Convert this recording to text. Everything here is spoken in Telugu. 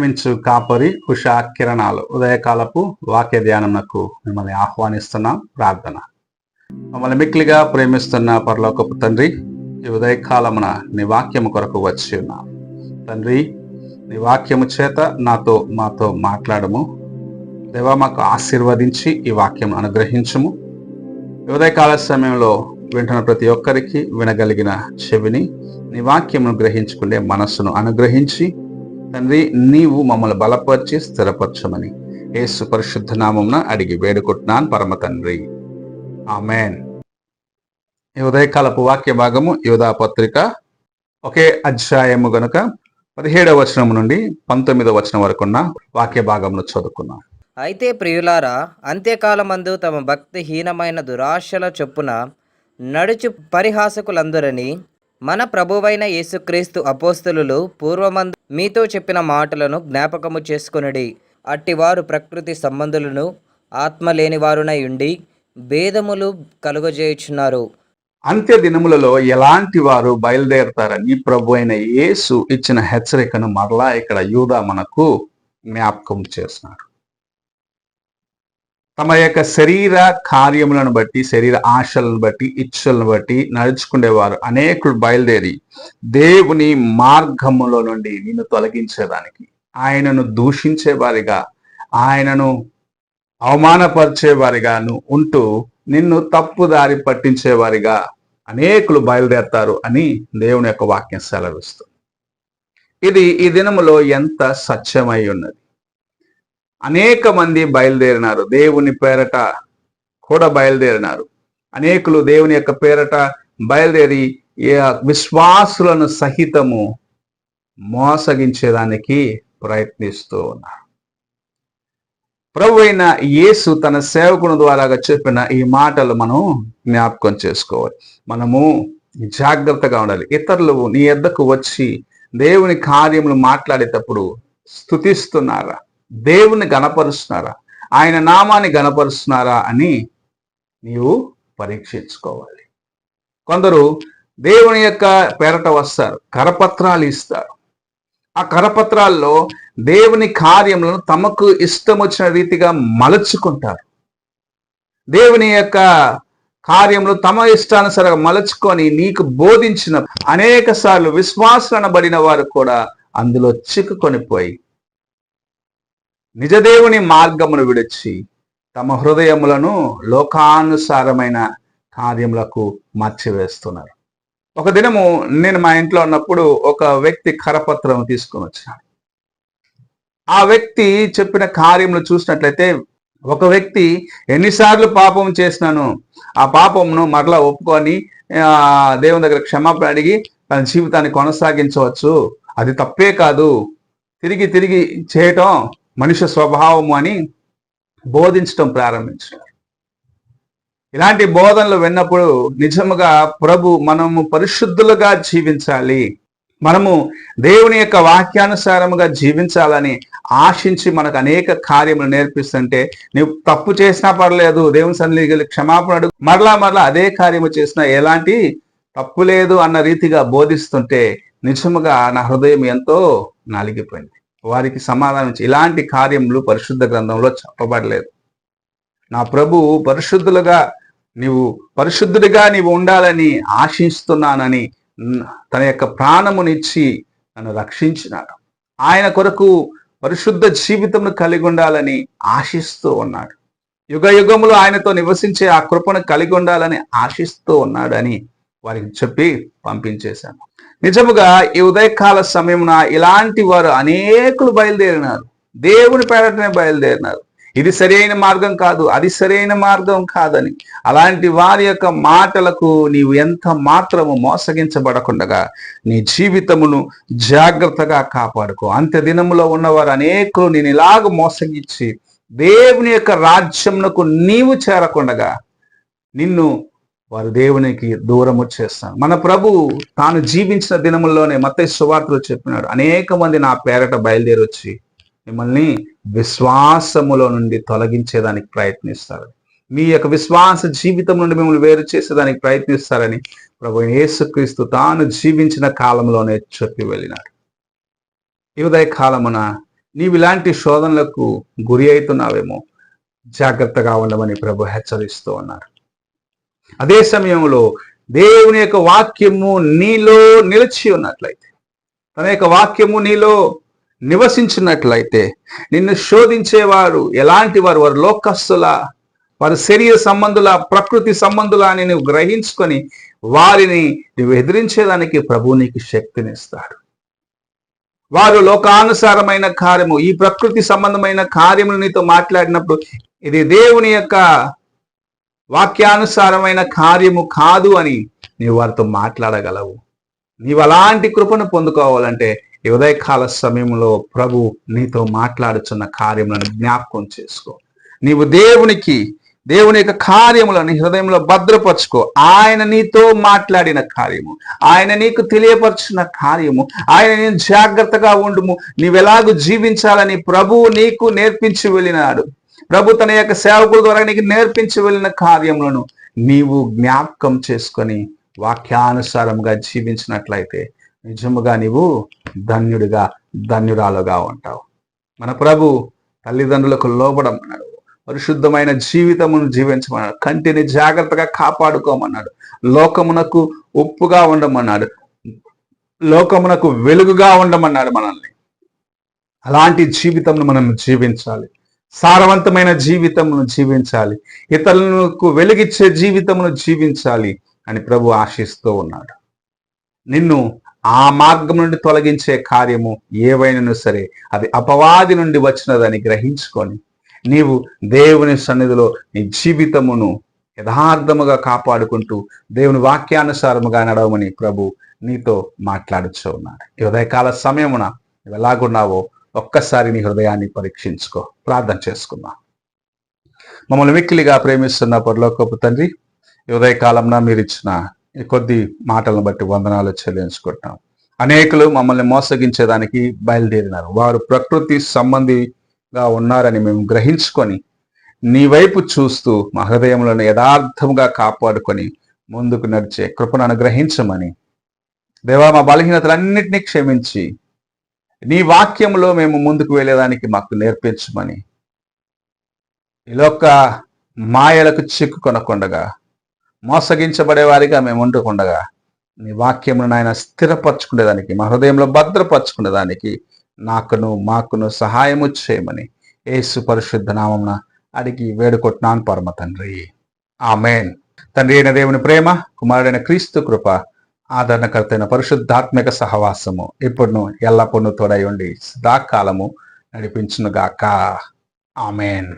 ప్రేమించు కాపరి ఉషా కిరణాలు ఉదయకాలపు వాక్య ధ్యానమునకు మిమ్మల్ని ఆహ్వానిస్తున్నాం. ప్రార్థన. మమ్మల్ని మిక్కిలిగా ప్రేమిస్తున్న పరలోకపు తండ్రి, ఈ ఉదయకాలమున నీ వాక్యము కొరకు వచ్చి ఉన్నాం తండ్రి. నీ వాక్యము చేత మాతో మాట్లాడము దేవా. మాకు ఆశీర్వదించి ఈ వాక్యం అనుగ్రహించము. ఈ ఉదయకాల సమయంలో వింటున్న ప్రతి ఒక్కరికి వినగలిగిన చెవిని, నీ వాక్యమును గ్రహించుకునే మనస్సును అనుగ్రహించి తండ్రి, నీవు మమ్మల్ని బలపరిచి స్థిరపరచమని యేసు పరిశుద్ధ నామమున అడిగి వేడుకుంటున్నాను పరమ తండ్రి, ఆమెన్. ఈ ఉదయకాలపు వాక్య భాగము యోధా పత్రిక ఒకే అధ్యాయము గనుక 17వ వచనం నుండి 19వ వచనం వరకు ఉన్న వాక్య భాగమును చదువుకున్నాం. అయితే ప్రియులారా, అంత్యకాలమందు తమ భక్తిహీనమైన దురాశల చొప్పున నడుచు పరిహాసకులందరని మన ప్రభువైన యేసుక్రీస్తు అపోస్తలులు పూర్వమందు మీతో చెప్పిన మాటలను జ్ఞాపకము చేసుకొనుడి. అట్టివారు ప్రకృతి సంబంధులను ఆత్మ లేనివారునై ఉండి భేదములు కలుగజేయుచున్నారు. అంత్య దినములలో ఎలాంటి వారు బయలుదేరతారని ప్రభు అయిన యేసు ఇచ్చిన హెచ్చరికను మరలా ఇక్కడ యూదా మనకు జ్ఞాపకం చేస్తున్నారు. తమ యొక్క శరీర కార్యములను బట్టి, శరీర ఆశలను బట్టి, ఇచ్చలను బట్టి నడుచుకునేవారు అనేకులు బయలుదేరి దేవుని మార్గములో నుండి నిన్ను తొలగించేదానికి, ఆయనను దూషించేవారిగా, ఆయనను అవమానపరిచేవారిగా ఉంటూ నిన్ను తప్పుదారి పట్టించేవారిగా అనేకులు బయలుదేరతారు అని దేవుని యొక్క వాక్యం సెలవిస్తుంది. ఇది ఈ దినములో ఎంత సత్యమై ఉన్నది. అనేక మంది బయలుదేరినారు, దేవుని పేరట కూడా బయలుదేరినారు. అనేకులు దేవుని యొక్క పేరట బయలుదేరి విశ్వాసులను సహితము మోసగించేదానికి ప్రయత్నిస్తూ ఉన్నారు. ప్రభు అయిన యేసు తన సేవకుని ద్వారా చెప్పిన ఈ మాటలు మనం జ్ఞాపకం చేసుకోవాలి. మనము జాగ్రత్తగా ఉండాలి. ఇతరులు నీ యొద్దకు వచ్చి దేవుని కార్యములు మాట్లాడేటప్పుడు స్తుతిస్తున్నారా, దేవుని గణపరుస్తున్నారా, ఆయన నామాన్ని గణపరుస్తున్నారా అని నీవు పరీక్షించుకోవాలి. కొందరు దేవుని యొక్క పేరట వస్తారు, కరపత్రాలు ఇస్తారు. ఆ కరపత్రాల్లో దేవుని కార్యములను తమకు ఇష్టం వచ్చిన రీతిగా మలుచుకుంటారు. దేవుని యొక్క కార్యములు తమ ఇష్టానుసారంగా మలుచుకొని నీకు బోధించిన అనేక సార్లు విశ్వాసనబడిన వారు కూడా అందులో చిక్కుకొనిపోయి నిజదేవుని మార్గమును విడిచి తమ హృదయములను లోకానుసారమైన కార్యములకు మార్చివేస్తున్నారు. ఒక దినము నేను మా ఇంట్లో ఉన్నప్పుడు ఒక వ్యక్తి కరపత్రం తీసుకొని వచ్చాడు. ఆ వ్యక్తి చెప్పిన కార్యములు చూసినట్లయితే, ఒక వ్యక్తి ఎన్నిసార్లు పాపం చేసినాను, ఆ పాపమును మరలా ఒప్పుకొని దేవుని దగ్గర క్షమాపణ అడిగి తన జీవితాన్ని కొనసాగించవచ్చు, అది తప్పే కాదు, తిరిగి తిరిగి చేయటం మనుష్య స్వభావము అని బోధించటం ప్రారంభించారు. ఇలాంటి బోధనలు విన్నప్పుడు నిజముగా మనము పరిశుద్ధులుగా జీవించాలి, మనము దేవుని యొక్క వాక్యానుసారముగా జీవించాలని ఆశించి మనకు అనేక కార్యములు నేర్పిస్తుంటే, నువ్వు తప్పు చేసినా పర్లేదు, దేవుని సన్నిధికి క్షమాపణ అడుగు, మరలా అదే కార్యము చేసినా ఎలాంటి తప్పు లేదు అన్న రీతిగా బోధిస్తుంటే నిజముగా నా హృదయం ఎంతో నలిగిపోయింది. వారికి సమాధానం ఇలాంటి కార్యములు పరిశుద్ధ గ్రంథంలో చెప్పబడలేదు. నా ప్రభు పరిశుద్ధుడిగా నీవు ఉండాలని ఆశిస్తున్నానని తన యొక్క ప్రాణమునిచ్చి నన్ను రక్షించినాడు. ఆయన కొరకు పరిశుద్ధ జీవితంను కలిగి ఉండాలని ఆశిస్తూ ఉన్నాడు. యుగ యుగములు ఆయనతో నివసించే ఆ కృపను కలిగి ఉండాలని ఆశిస్తూ ఉన్నాడు అని వారికి చెప్పి పంపించేశాను. నిజముగా ఈ ఉదయకాల సమయమున ఇలాంటి వారు అనేకులు బయలుదేరినారు, దేవుని పేరటనే బయలుదేరినారు. ఇది సరైన మార్గం కాదు, అది సరైన మార్గం కాదని. అలాంటి వారి యొక్క మాటలకు నీవు ఎంత మాత్రము మోసగించబడకుండా నీ జీవితమును జాగ్రత్తగా కాపాడుకో. అంత్య దినములో ఉన్నవారు అనేకులు నేను ఇలాగ మోసగించి దేవుని యొక్క రాజ్యమునకు నీవు చేరకుండగా నిన్ను వారు దేవునికి దూరము చేస్తాను. మన ప్రభు తాను జీవించిన దినముల్లోనే మత్తయి సువార్తలో చెప్పినాడు, అనేక మంది నా పేరట బయలుదేరి వచ్చి మిమ్మల్ని విశ్వాసములో నుండి తొలగించేదానికి ప్రయత్నిస్తారు, మీ యొక్క విశ్వాస జీవితం నుండి మిమ్మల్ని వేరు చేసేదానికి ప్రయత్నిస్తారని ప్రభు యేసుక్రీస్తు తాను జీవించిన కాలంలోనే చెప్పి వెళ్ళినాడు. ఈ ఉదయ కాలమున నీవు ఇలాంటి శోధనలకు గురి అవుతున్నావేమో, జాగ్రత్తగా ఉండమని ప్రభు హెచ్చరిస్తూ ఉన్నారు. అదే సమయంలో దేవుని యొక్క వాక్యము నీలో నిలిచి ఉన్నట్లయితే, తన యొక్క వాక్యము నీలో నివసించినట్లయితే, నిన్ను శోధించేవారు ఎలాంటి వారు? వారు లోకస్తుల, వారు శరీర సంబంధుల, ప్రకృతి సంబంధుల అని నువ్వు గ్రహించుకొని వారిని నువ్వు ఎదిరించేదానికి ప్రభు నీకు శక్తినిస్తాడు. వారు లోకానుసారమైన కార్యము, ఈ ప్రకృతి సంబంధమైన కార్యములు నీతో మాట్లాడినప్పుడు ఇది దేవుని యొక్క వాక్యానుసారమైన కార్యము కాదు అని నీవు వారితో మాట్లాడగలవు. నీవు అలాంటి కృపను పొందుకోవాలంటే ఈ ఉదయకాల సమయంలో ప్రభు నీతో మాట్లాడుచున్న కార్యములను జ్ఞాపకం చేసుకో. నీవు దేవుని యొక్క కార్యములను హృదయంలో భద్రపరచుకో. ఆయన నీతో మాట్లాడిన కార్యము, ఆయన నీకు తెలియపరచిన కార్యము, ఆయన నేను జాగ్రత్తగా ఉండుము, నీవెలాగూ జీవించాలని ప్రభువు నీకు నేర్పించి వెళ్ళినాడు. ప్రభు తన యొక్క సేవకుల ద్వారా నీకు నేర్పించి వెళ్ళిన కార్యములను నీవు జ్ఞాపకం చేసుకొని వాక్యానుసారంగా జీవించినట్లయితే నిజముగా నీవు ధన్యుడిగా, ధన్యురాలుగా ఉంటావు. మన ప్రభు తల్లిదండ్రులకు లోబడమన్నాడు, పరిశుద్ధమైన జీవితమును జీవించమన్నాడు, కంటిని జాగ్రత్తగా కాపాడుకోమన్నాడు, లోకమునకు ఉప్పుగా ఉండమన్నాడు, లోకమునకు వెలుగుగా ఉండమన్నాడు మనల్ని. అలాంటి జీవితంను మనం జీవించాలి, సారవంతమైన జీవితమును జీవించాలి, ఇతరులకు వెలుగిచ్చే జీవితమును జీవించాలి అని ప్రభు ఆశిస్తూ ఉన్నాడు. నిన్ను ఆ మార్గం నుండి తొలగించే కార్యము ఏవైనా సరే అది అపవాది నుండి వచ్చినదని గ్రహించుకొని నీవు దేవుని సన్నిధిలో నీ జీవితమును యథార్థముగా కాపాడుకుంటూ దేవుని వాక్యానుసారముగా నడవమని ప్రభు నీతో మాట్లాడుతూ ఉన్నాడు. ఈ ఉదయకాల సమయమున నువ్వు ఎలాగున్నావో ఒక్కసారి నీ హృదయాన్ని పరీక్షించుకో. ప్రార్థన చేసుకుందాం. మమ్మల్ని మిక్కిలిగా ప్రేమిస్తున్న పరలోకపు తండ్రి, ఈ ఉదయకాలంలో మీరు ఇచ్చిన ఈ కొద్ది మాటలను బట్టి వందనాలు చెల్లించుకుంటున్నాం. అనేకులు మమ్మల్ని మోసగించేదానికి బయలుదేరినారు. వారు ప్రకృతి సంబంధిగా ఉన్నారని మేము గ్రహించుకొని నీ వైపు చూస్తూ మా హృదయంలో యథార్థంగా కాపాడుకొని ముందుకు నడిచే కృపను అనుగ్రహించమని దేవా, మా బలహీనతలన్నింటినీ క్షమించి నీ వాక్యంలో మేము ముందుకు వెళ్ళేదానికి మాకు నేర్పించమని, ఈ లోక మాయలకు చిక్కుకొనకుండగా మోసగించబడే వారిగా మేము ఉండకుండగా నీ వాక్యమును నాయన స్థిరపరచుకునేదానికి, మా హృదయంలో భద్రపరచుకునేదానికి మాకును సహాయము చేయమని యేసు పరిశుద్ధ నామమున అడిగి వేడుకొట్టినాను పరమ తండ్రి, ఆమేన్. తండ్రి అయిన దేవుని ప్రేమ, కుమారుడైన క్రీస్తు కృప, ఆదరణకర్తైన పరిశుద్ధాత్మిక సహవాసము ఇప్పుడును ఎల్లప్పుడూ తోడై ఉండి సదాకాలము నడిపించునుగాక. ఆమేన్.